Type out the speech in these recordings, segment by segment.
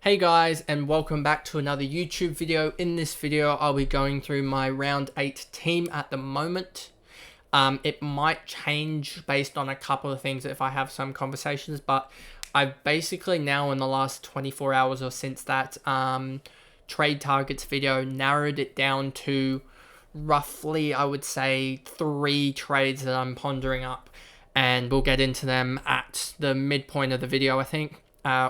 Hey guys, and welcome back to another YouTube video. In this video, I'll be going through my round 8 team at the moment. It might change based on a couple of things if I have some conversations, but I've basically now in the last 24 hours or since that trade targets video narrowed it down to roughly, I would say, 3 trades that I'm pondering up, and we'll get into them at the midpoint of the video, I think.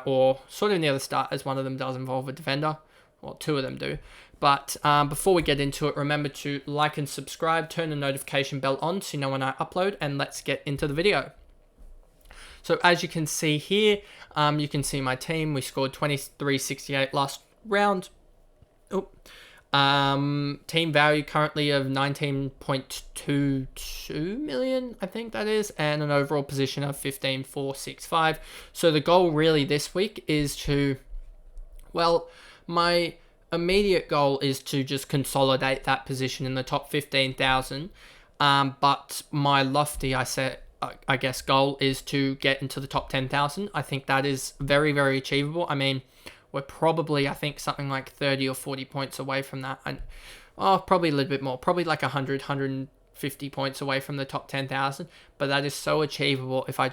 Or sort of near the start, as one of them does involve a defender, or 2 of them do. But before we get into it, remember to like and subscribe, turn the notification bell on so you know when I upload, and let's get into the video. So as you can see here, you can see my team. We scored 23.68 last round. Team value currently of 19.22 million, I think that is, and an overall position of 15.465. So the goal really this week is to, well, my immediate goal is to just consolidate that position in the top 15,000. But my lofty, I guess, goal is to get into the top 10,000. I think that is very, very achievable. I mean, we're probably, I think, something like 30 or 40 points away from that. And probably a little bit more. Probably like 100, 150 points away from the top 10,000. But that is so achievable if I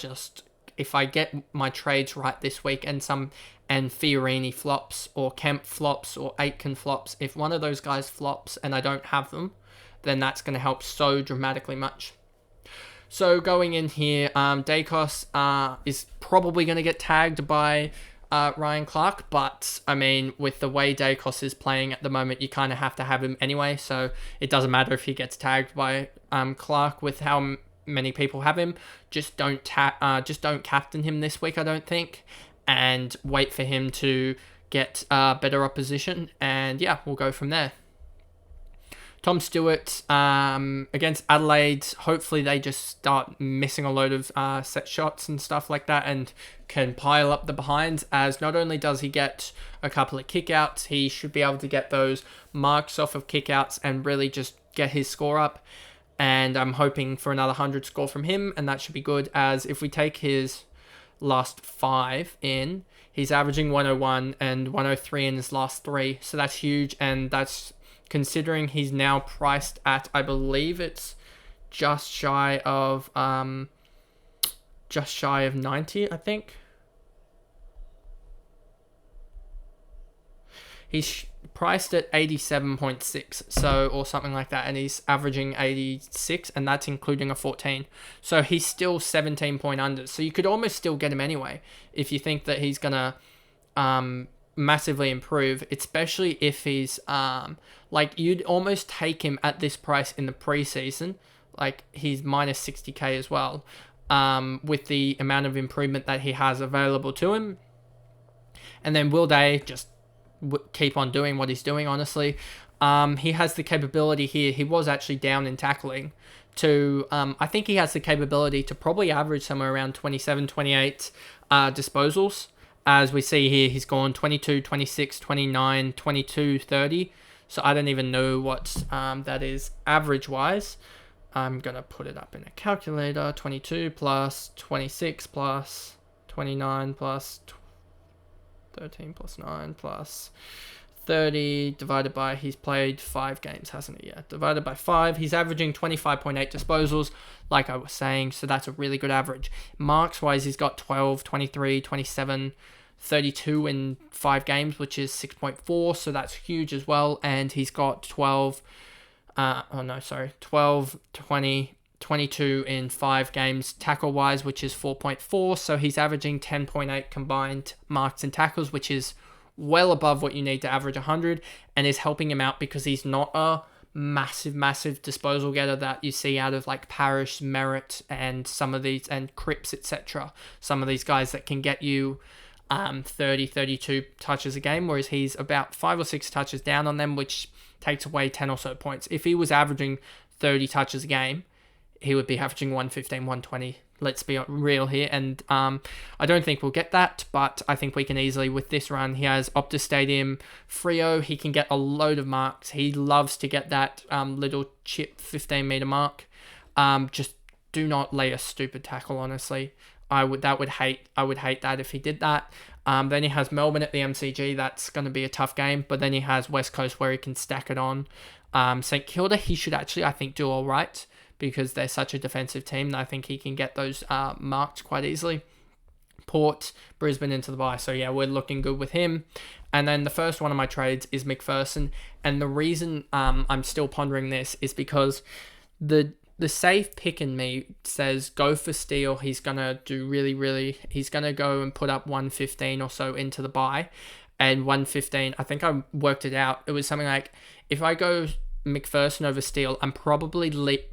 get my trades right this week and Fiorini flops or Kemp flops or Aitken flops. If one of those guys flops and I don't have them, then that's going to help so dramatically much. So going in here, Dacos is probably going to get tagged by Ryan Clark, but I mean, with the way Dacos is playing at the moment, you kind of have to have him anyway, so it doesn't matter if he gets tagged by Clark with how many people have him. Just don't captain him this week, I don't think, and wait for him to get better opposition, and yeah, we'll go from there. Tom Stewart against Adelaide, hopefully they just start missing a load of set shots and stuff like that and can pile up the behinds, as not only does he get a couple of kickouts, he should be able to get those marks off of kickouts and really just get his score up. And I'm hoping for another 100 score from him, and that should be good, as if we take his last 5 in, he's averaging 101 and 103 in his last 3, so that's huge, and that's considering he's now priced at, I believe it's just shy of 90, I think. He's priced at 87.6, so, or something like that, and he's averaging 86, and that's including a 14. So he's still 17 point under. So you could almost still get him anyway if you think that he's gonna massively improve, especially if he's like, you'd almost take him at this price in the preseason. Like, he's minus 60k as well, with the amount of improvement that he has available to him. And then will they just keep on doing what he's doing, honestly. He has the capability here, he was actually down in tackling, to I think he has the capability to probably average somewhere around 27, 28 disposals. As we see here, he's gone 22, 26, 29, 22, 30. So I don't even know what that is average-wise. I'm going to put it up in a calculator. 22 plus 26 plus 29 plus 13 plus 9 plus 30 divided by, he's played 5 games, hasn't he? Yeah, divided by 5. He's averaging 25.8 disposals, like I was saying, so that's a really good average. Marks-wise, he's got 12, 23, 27, 32 in 5 games, which is 6.4, so that's huge as well. And he's got 12, 20, 22 in 5 games tackle-wise, which is 4.4, so he's averaging 10.8 combined marks and tackles, which is well above what you need to average 100, and is helping him out because he's not a massive disposal getter that you see out of like Parrish, Merritt, and some of these, and Cripps, etc. Some of these guys that can get you 30, 32 touches a game, whereas he's about 5 or 6 touches down on them, which takes away 10 or so points. If he was averaging 30 touches a game, he would be averaging 115, 120. Let's be real here, and I don't think we'll get that, but I think we can easily, with this run, he has Optus Stadium, Freo, he can get a load of marks. He loves to get that little chip 15 meter mark. Just do not lay a stupid tackle, honestly. I would hate that if he did that. Then he has Melbourne at the MCG. That's going to be a tough game. But then he has West Coast where he can stack it on. St Kilda, he should actually, I think, do all right because they're such a defensive team that I think he can get those marked quite easily. Port, Brisbane into the bye. So yeah, we're looking good with him. And then the first one of my trades is Macpherson. And the reason I'm still pondering this is because the safe pick in me says go for Steele. He's going to do he's going to go and put up 115 or so into the bye. And 115, I think I worked it out. It was something like, if I go Macpherson over Steele, I'm probably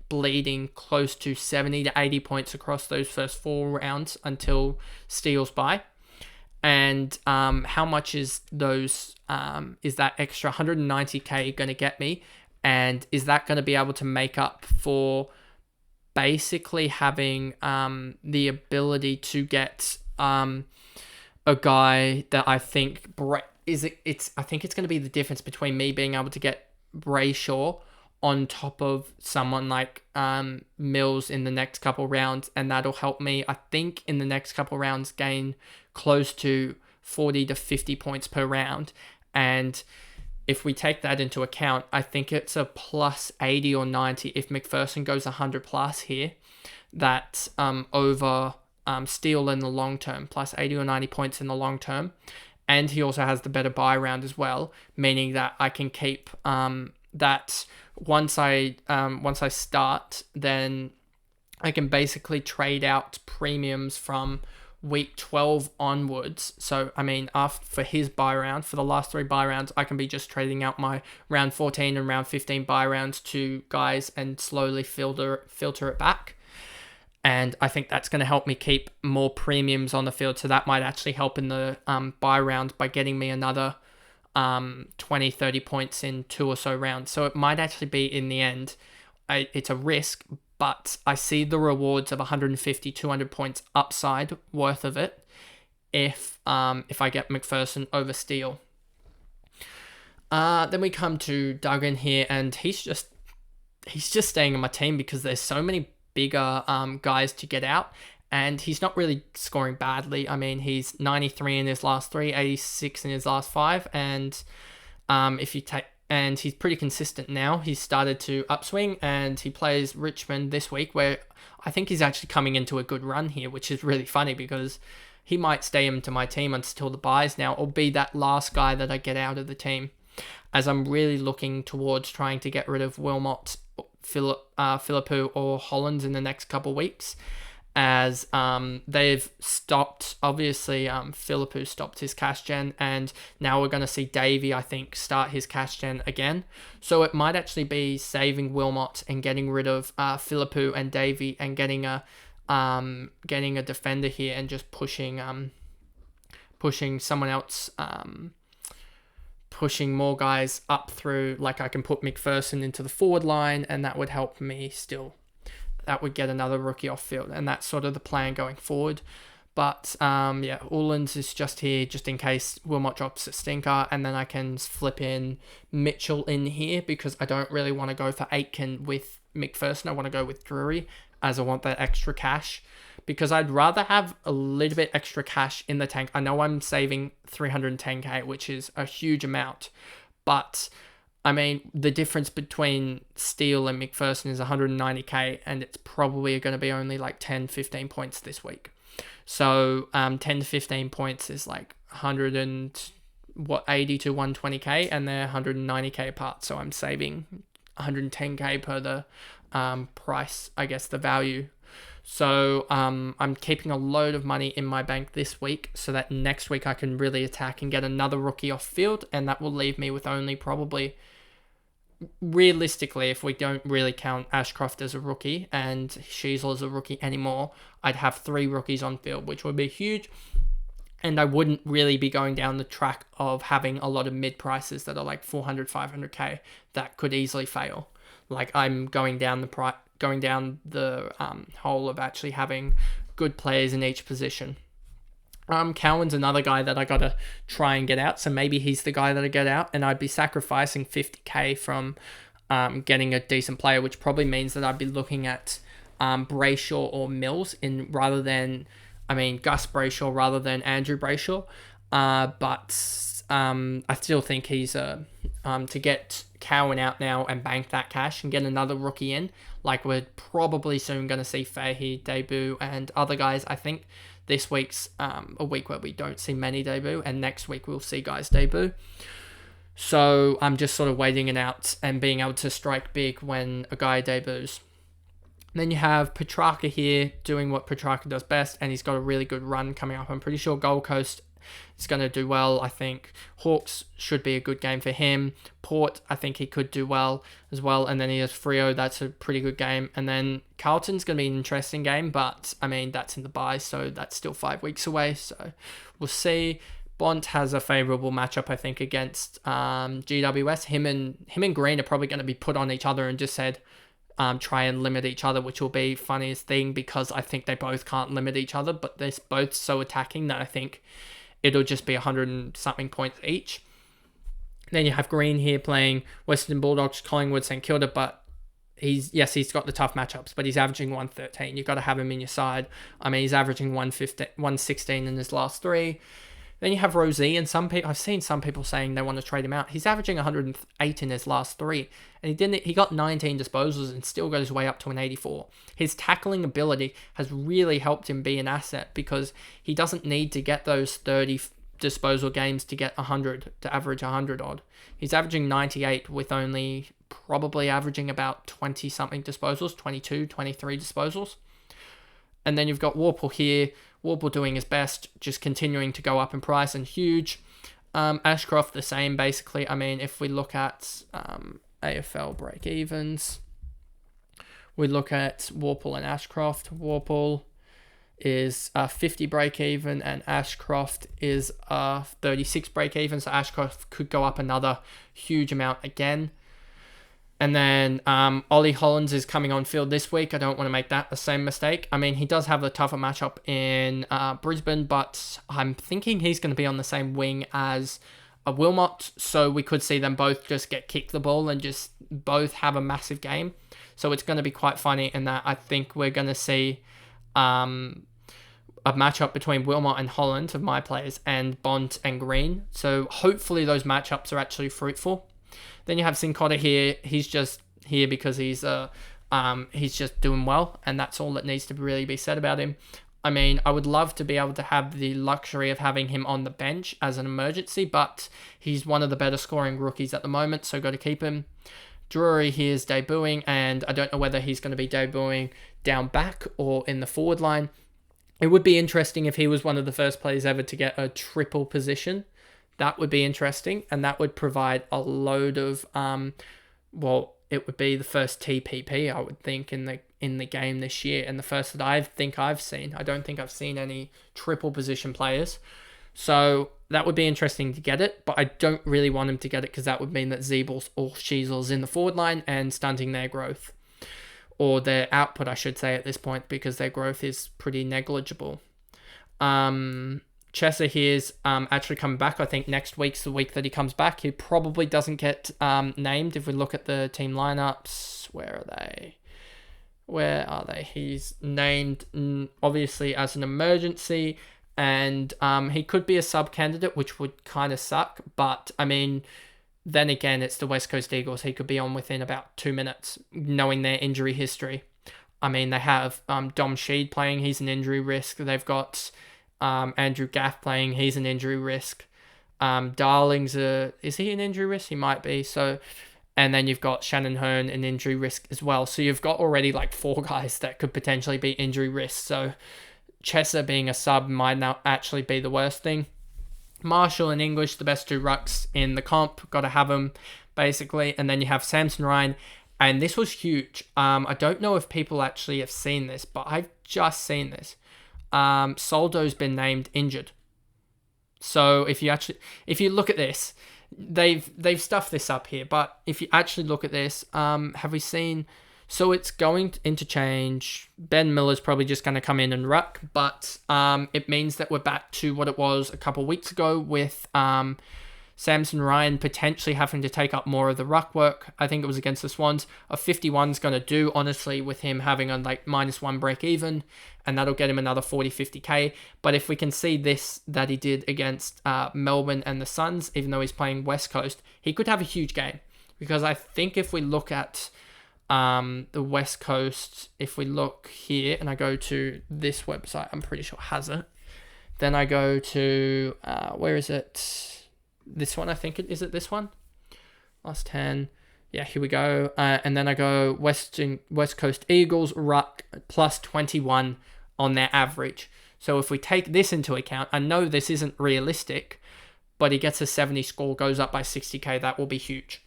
bleeding close to 70 to 80 points across those first 4 rounds until Steele's bye. And how much is that extra 190k going to get me? And is that going to be able to make up for basically having the ability to get a guy that I think I think it's going to be the difference between me being able to get Brayshaw on top of someone like Mills in the next couple rounds, and that'll help me, I think, in the next couple rounds gain close to 40 to 50 points per round. And if we take that into account, I think it's a plus 80 or 90 if Macpherson goes 100 plus here. That's over Steele in the long term, plus 80 or 90 points in the long term. And he also has the better buy round as well, meaning that I can keep that once I start, then I can basically trade out premiums from week 12 onwards. So, I mean, for his buy round, for the last 3 buy rounds, I can be just trading out my round 14 and round 15 buy rounds to guys and slowly filter it back. And I think that's going to help me keep more premiums on the field. So that might actually help in the buy round by getting me another 20, 30 points in 2 or so rounds. So it might actually be, in the end, it's a risk, but I see the rewards of 150, 200 points upside worth of it if I get Macpherson over Steele. Then we come to Duggan here, and he's just staying on my team because there's so many bigger guys to get out, and he's not really scoring badly. I mean, he's 93 in his last 3, 86 in his last 5, and and he's pretty consistent now. He's started to upswing, and he plays Richmond this week, where I think he's actually coming into a good run here, which is really funny because he might stay into my team until the buys now, or be that last guy that I get out of the team, as I'm really looking towards trying to get rid of Wilmot, Philippou or Hollands in the next couple weeks, as they've stopped, obviously Philippou stopped his cash gen, and now we're going to see Davey, I think, start his cash gen again. So it might actually be saving Wilmot and getting rid of Philippou and Davey and getting a defender here and just pushing someone else, pushing more guys up through. Like, I can put Macpherson into the forward line, and that would help me still. That would get another rookie off field, and that's sort of the plan going forward. But Ullins is just here just in case Wilmot drops a stinker, and then I can flip in Mitchell in here because I don't really want to go for Aitken with Macpherson. I want to go with Drury, as I want that extra cash, because I'd rather have a little bit extra cash in the tank. I know I'm saving 310k, which is a huge amount, but I mean, the difference between Steele and Macpherson is 190k, and it's probably going to be only like 10, 15 points this week. So 10 to 15 points is like 80 to 120k, and they're 190k apart. So I'm saving 110k per the price, I guess, the value. So I'm keeping a load of money in my bank this week so that next week I can really attack and get another rookie off field, and that will leave me with only probably, realistically, if we don't really count Ashcroft as a rookie and Sheasel as a rookie anymore, I'd have 3 rookies on field, which would be huge. And I wouldn't really be going down the track of having a lot of mid prices that are like 400, 500k that could easily fail. Like, I'm going down the hole of actually having good players in each position. Cowan's another guy that I gotta try and get out, so maybe he's the guy that I get out, and I'd be sacrificing 50k from getting a decent player, which probably means that I'd be looking at Brayshaw or Mills rather than I mean, Gus Brayshaw rather than Andrew Brayshaw. But I still think he's to get Cowan out now and bank that cash and get another rookie in. Like, we're probably soon going to see Fahey debut and other guys. I think this week's a week where we don't see many debut, and next week we'll see guys debut. So I'm just sort of waiting it out and being able to strike big when a guy debuts. Then you have Petrarca here doing what Petrarca does best, and he's got a really good run coming up. I'm pretty sure Gold Coast is going to do well. I think Hawks should be a good game for him. Port, I think he could do well as well. And then he has Freo. That's a pretty good game. And then Carlton's going to be an interesting game, but I mean, that's in the bye, so that's still 5 weeks away. So we'll see. Bont has a favourable matchup, I think, against GWS. Him and Green are probably going to be put on each other and just said, try and limit each other, which will be funniest thing because I think they both can't limit each other, but they're both so attacking that I think it'll just be 100 and something points each. Then you have Green here playing Western Bulldogs, Collingwood, St Kilda, but he's got the tough matchups, but he's averaging 113. You've got to have him in your side. I mean, he's averaging 116 in his last three. Then you have Rosie, and I've seen some people saying they want to trade him out. He's averaging 108 in his last three, and he got 19 disposals and still got his way up to an 84. His tackling ability has really helped him be an asset because he doesn't need to get those 30 disposal games to get 100, to average 100 odd. He's averaging 98 with only probably averaging about 20-something disposals, 22, 23 disposals. And then you've got Warple here. Warple doing his best, just continuing to go up in price and huge. Ashcroft the same, basically. I mean, if we look at AFL break-evens, we look at Warple and Ashcroft. Warple is 50 break-even and Ashcroft is 36 break-even. So Ashcroft could go up another huge amount again. And then Ollie Hollands is coming on field this week. I don't want to make that the same mistake. I mean, he does have a tougher matchup in Brisbane, but I'm thinking he's going to be on the same wing as Wilmot. So we could see them both just get kicked the ball and just both have a massive game. So it's going to be quite funny in that I think we're going to see a matchup between Wilmot and Holland of my players and Bont and Green. So hopefully those matchups are actually fruitful. Then you have Sincotta here. He's just here because he's just doing well, and that's all that needs to really be said about him. I mean, I would love to be able to have the luxury of having him on the bench as an emergency, but he's one of the better scoring rookies at the moment, so got to keep him. Drury here is debuting, and I don't know whether he's going to be debuting down back or in the forward line. It would be interesting if he was one of the first players ever to get a triple position. That would be interesting, and that would provide a load of, it would be the first TPP, I would think, in the game this year, and the first that I think I've seen. I don't think I've seen any triple position players, so that would be interesting to get it, but I don't really want him to get it because that would mean that Zeebles or Sheasel's in the forward line and stunting their growth, or their output, I should say, at this point, because their growth is pretty negligible. Chesser here's actually coming back. I think next week's the week that he comes back. He probably doesn't get named if we look at the team lineups. Where are they? He's named obviously as an emergency, and he could be a sub candidate, which would kind of suck. But I mean, then again, it's the West Coast Eagles. He could be on within about 2 minutes, knowing their injury history. I mean, they have Dom Sheed playing. He's an injury risk. They've got Andrew Gaff playing, he's an injury risk. Darling's is he an injury risk? He might be. So, and then you've got Shannon Hearn, an injury risk as well. So you've got already like 4 guys that could potentially be injury risks. So Chesser being a sub might not actually be the worst thing. Marshall and English, the best 2 rucks in the comp, got to have them basically. And then you have Samson Ryan, and this was huge. I don't know if people actually have seen this, but I've just seen this. Soldo's been named injured. So if you look at this, they've stuffed this up here, but if you actually look at this, have we seen, so it's going to interchange. Ben Miller's probably just going to come in and ruck, but it means that we're back to what it was a couple weeks ago with Samson Ryan potentially having to take up more of the ruck work. I think it was against the Swans. A 51's going to do, honestly, with him having a like -1 break even, and that'll get him another 40-50k. But if we can see this that he did against Melbourne and the Suns, even though he's playing West Coast, he could have a huge game. Because I think if we look at the West Coast, if we look here, and I go to this website, I'm pretty sure has it. Then I go to, where is it? This one, I think it is. It this one? Last 10. Yeah, here we go. And then I go West Coast Eagles, ruck, plus 21 on their average. So if we take this into account, I know this isn't realistic, but he gets a 70 score, goes up by 60k. That will be huge.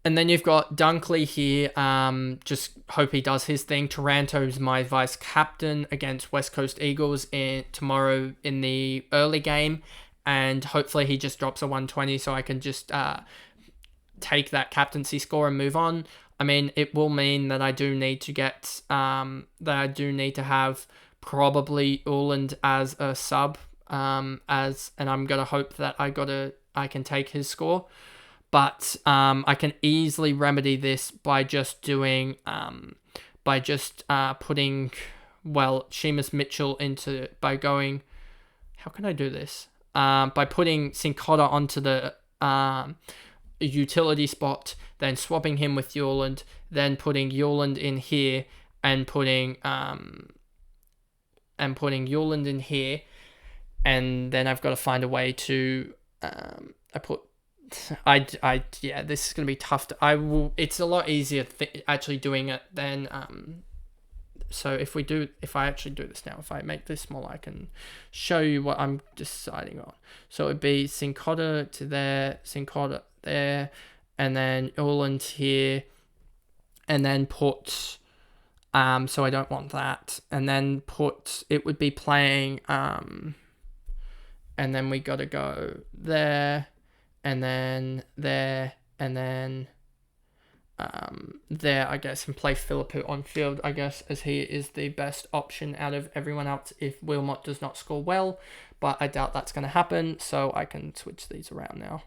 And then you've got Dunkley here. Just hope he does his thing. Taranto's my vice captain against West Coast Eagles tomorrow in the early game. And hopefully he just drops a 120 so I can just take that captaincy score and move on. I mean, it will mean that I do need to get, that I do need to have probably Uland as a sub, and I'm going to hope that I can take his score. But I can easily remedy this by just doing, putting, Seamus Mitchell by going, how can I do this? By putting Sincotta onto the utility spot, then swapping him with Yuland, then putting Yuland in here, and putting Yuland in here, and then I've got to find a way to yeah, this is gonna be tough. It's a lot easier actually doing it than So if I actually do this now, if I make this smaller, I can show you what I'm deciding on. So it'd be Sincotta to there, Sincotta there, and then Uland here, and then put, so I don't want that, and then it would be playing, and then we gotta go there, and then there, and then there, I guess, and play Philippou on field, I guess, as he is the best option out of everyone else if Wilmot does not score well, but I doubt that's going to happen, so I can switch these around now.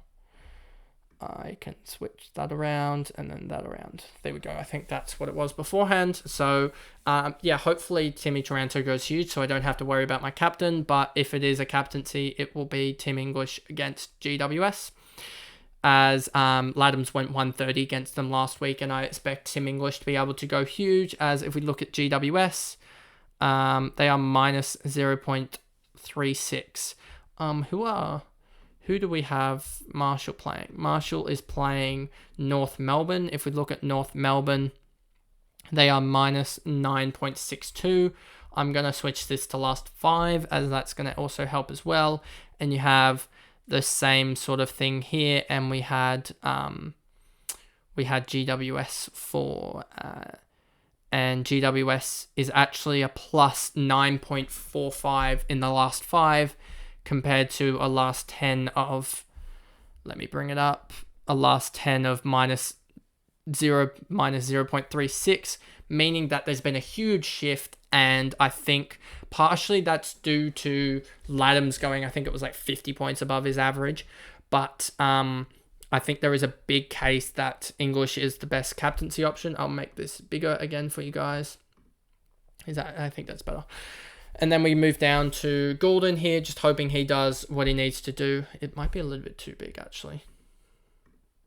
I can switch that around and then that around. There we go. I think that's what it was beforehand. So, yeah, hopefully Timmy Taranto goes huge, so I don't have to worry about my captain, but if it is a captaincy, it will be Tim English against GWS. As Laddams went 130 against them last week, and I expect Tim English to be able to go huge, as if we look at GWS, they are minus 0.36. Who do we have Marshall playing? Marshall is playing North Melbourne. If we look at North Melbourne, they are minus 9.62. I'm going to switch this to last 5, as that's going to also help as well. And you have the same sort of thing here, and we had GWS for, and GWS is actually a plus 9.45 in the last 5, compared to a last 10 of, let me bring it up, a last 10 of minus 0.36, meaning that there's been a huge shift. And I think partially that's due to Laddams going, I think it was like 50 points above his average. But I think there is a big case that English is the best captaincy option. I'll make this bigger again for you guys. I think that's better. And then we move down to Goulden here, just hoping he does what he needs to do. It might be a little bit too big, actually.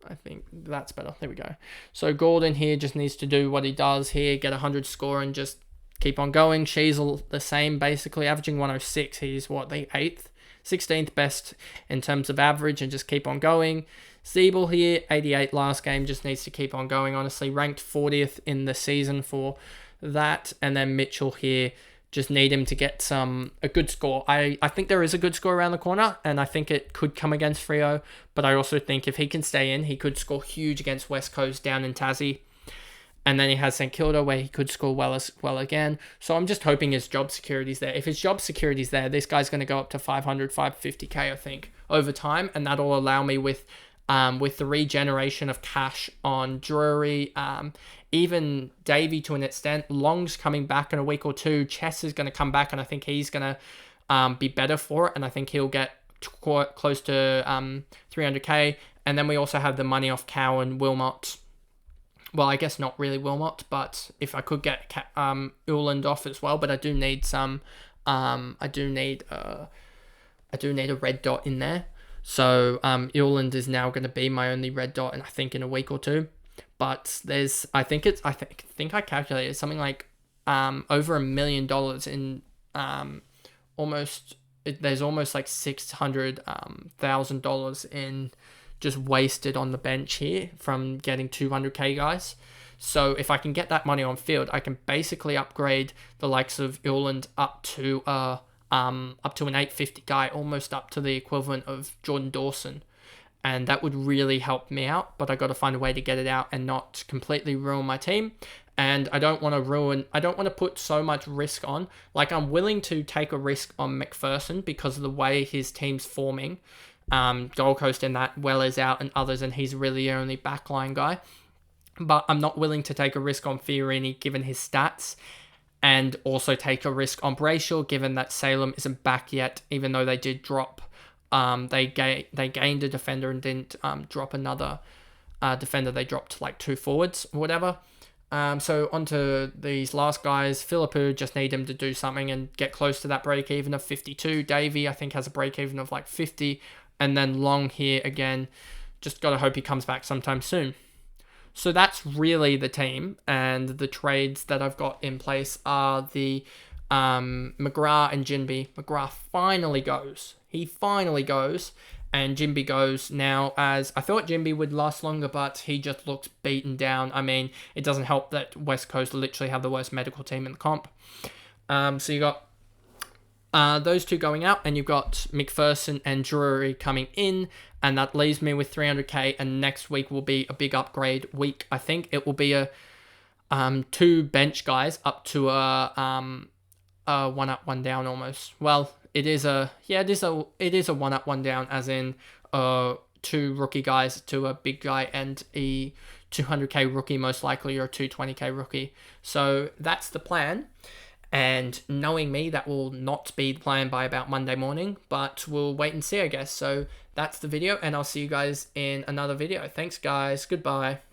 I think that's better. There we go. So Goulden here just needs to do what he does here, get 100 score and just keep on going. Sheasel the same, basically averaging 106. He's the 8th, 16th best in terms of average, and just keep on going. Steele here, 88 last game, just needs to keep on going, honestly. Ranked 40th in the season for that. And then Mitchell here, just need him to get a good score. I think there is a good score around the corner, and I think it could come against Freo, but I also think if he can stay in, he could score huge against West Coast down in Tassie. And then he has St Kilda, where he could score well again. So I'm just hoping his job security's there. If his job security's there, this guy's going to go up to 500, 550k, I think, over time, and that'll allow me with the regeneration of cash on Drury, even Davey to an extent. Long's coming back in a week or two. Chess is going to come back, and I think he's going to be better for it, and I think he'll get close to 300k. And then we also have the money off Cow and Wilmot. Well, I guess not really Wilmot, but if I could get Uland off as well, but I do need some. I do need a red dot in there. So Uland is now going to be my only red dot, and I think in a week or two. But I think I calculated something like over $1 million in there's almost like $600,000 in just wasted on the bench here from getting 200k guys. So if I can get that money on field, I can basically upgrade the likes of Uland up to an 850 guy, almost up to the equivalent of Jordan Dawson. And that would really help me out, but I got to find a way to get it out and not completely ruin my team. And I don't want to put so much risk on. Like, I'm willing to take a risk on Macpherson because of the way his team's forming. Gold Coast and that well is out and others, and he's really the only backline guy. But I'm not willing to take a risk on Fiorini given his stats, and also take a risk on Brayshaw given that Salem isn't back yet, even though they did drop. They gained a defender and didn't drop another defender. They dropped like 2 forwards or whatever. So onto these last guys. Philippou, just need him to do something and get close to that break even of 52. Davey, I think, has a break even of like 50. And then Long here again, just got to hope he comes back sometime soon. So that's really the team, and the trades that I've got in place are the McGrath and Jinby. McGrath finally goes. He finally goes, and Jinby goes now, as I thought Jinby would last longer, but he just looked beaten down. I mean, it doesn't help that West Coast literally have the worst medical team in the comp. So you got those two going out, and you've got Macpherson and Drury coming in, and that leaves me with 300k, and next week will be a big upgrade week. I think it will be a 2 bench guys up to a 1 up, 1 down almost. Well, it is a 1 up, 1 down, as in 2 rookie guys to a big guy and a 200k rookie most likely, or a 220k rookie. So that's the plan. And knowing me, that will not be the plan by about Monday morning, but we'll wait and see, I guess. So that's the video, and I'll see you guys in another video. Thanks, guys. Goodbye.